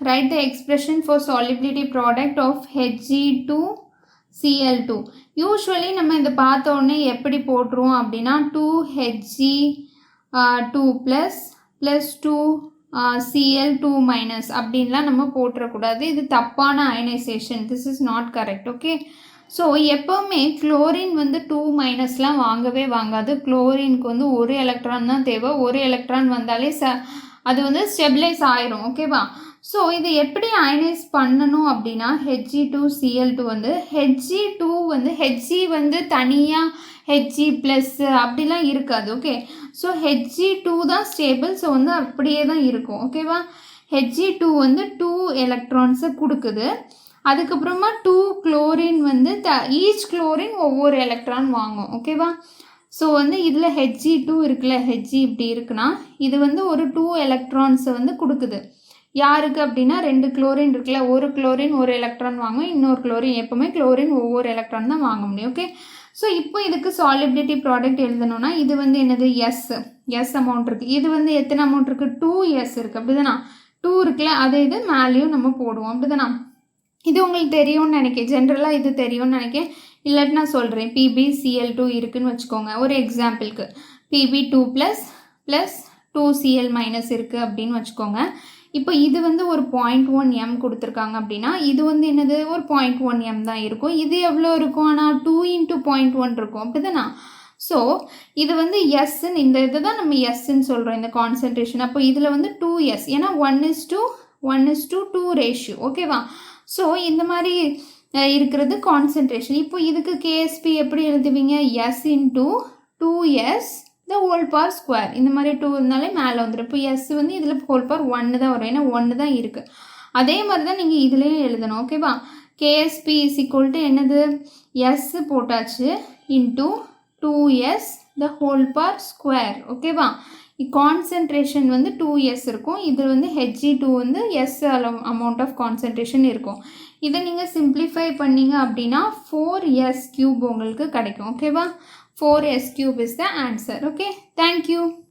write the expression for solubility product of Hg2Cl2. Usually நம்ம இந்த பார்த்த உடனே எப்படி போட்டுருவோம் அப்படின்னா 2Hg2 ப்ளஸ் 2Cl2 மைனஸ் அப்படின்லாம் நம்ம போட்டுறக்கூடாது. இது தப்பான ionisation. This is not correct. Okay, so எப்போவுமே குளோரின் வந்து 2 மைனஸ்லாம் வாங்கவே வாங்காது. குளோரினுக்கு வந்து ஒரு எலக்ட்ரான் தான் தேவை. ஒரு எலக்ட்ரான் வந்தாலே அது வந்து ஸ்டெபிலைஸ் ஆயிரும். ஓகேவா? ஸோ இது எப்படி அயனைஸ் பண்ணணும் அப்படின்னா Hg2Cl2 வந்து Hg2 வந்து Hg வந்து தனியாக Hg ப்ளஸ் அப்படிலாம் இருக்காது. ஓகே, ஸோ Hg2 தான் ஸ்டேபிள். ஸோ வந்து அப்படியே தான் இருக்கும். ஓகேவா? Hg2 வந்து 2 எலக்ட்ரான்ஸை கொடுக்குது. அதுக்கப்புறமா 2 குளோரின் வந்து ஈச் குளோரின் ஒவ்வொரு எலக்ட்ரான் வாங்கும். ஓகேவா? ஸோ வந்து இதில் Hg2 இருக்குல்ல, Hg இப்படி இருக்குன்னா இது வந்து ஒரு 2 எலக்ட்ரான்ஸை வந்து கொடுக்குது. யாருக்கு அப்படின்னா 2 குளோரின் இருக்குல்ல, ஒரு குளோரின் ஒரு எலக்ட்ரான் வாங்கும், இன்னொரு குளோரின் எப்போவுமே குளோரின் ஒவ்வொரு எலக்ட்ரான் தான் வாங்க முடியும். ஓகே, ஸோ இப்போ இதுக்கு சாலிபிலிட்டி ப்ராடக்ட் எழுதணும்னா இது வந்து என்னது எஸ் அமௌண்ட் இருக்குது. இது வந்து எத்தனை அமௌண்ட் இருக்குது? 2s இருக்குது. அப்படி தானா? 2 இருக்குல்ல, அதே இது மேலேயும் நம்ம போடுவோம். அப்படி தானா? இது உங்களுக்கு தெரியும்னு நினைக்கிறேன். ஜென்ரலாக இது தெரியும்னு நினைக்கிறேன். இல்லாட்டி நான் சொல்கிறேன். PbCl2 இருக்குதுன்னு வச்சுக்கோங்க. ஒரு எக்ஸாம்பிளுக்கு Pb2 ப்ளஸ் 2Cl மைனஸ் இருக்குது அப்படின்னு வச்சுக்கோங்க. இப்போ இது வந்து ஒரு 0.1 m கொடுத்துருக்காங்க அப்படின்னா இது வந்து என்னது? ஒரு 0.1 m தான் இருக்கும். இது எவ்வளோ இருக்கும்? ஆனால் 2 × 0.1 இருக்கும். அப்படி தானா? ஸோ இது வந்து எஸ்ன்னு, இந்த இதை தான் நம்ம எஸ்ன்னு சொல்கிறோம், இந்த கான்சன்ட்ரேஷன். அப்போ இதில் வந்து 2s, ஏன்னா 1:2 ரேஷியோ. ஓகேவா? ஸோ இந்த மாதிரி இருக்கிறது கான்சன்ட்ரேஷன். இப்போ இதுக்கு KSP எப்படி எழுதுவீங்க? s × 2s the whole power square. இந்த மாதிரி 2 இருந்தாலே மேலே வந்துடும். இப்போ s வந்து இதில் whole power 1 தான் வரும், ஏன்னா 1 தான் இருக்குது. அதே மாதிரி தான் நீங்கள் இதுலேயும் எழுதணும். ஓகேவா? KSP is equal to என்னது? s போட்டாச்சு into 2s the whole power square. ஓகேவா? கான்சன்ட்ரேஷன் வந்து 2s இருக்கும். இது வந்து Hg2 வந்து s அமௌண்ட் ஆஃப் கான்சன்ட்ரேஷன் இருக்கும். இதை நீங்கள் சிம்பிளிஃபை பண்ணீங்க அப்படின்னா 4s³ உங்களுக்கு கிடைக்கும். ஓகேவா? 4s³ is the answer. Okay, thank you.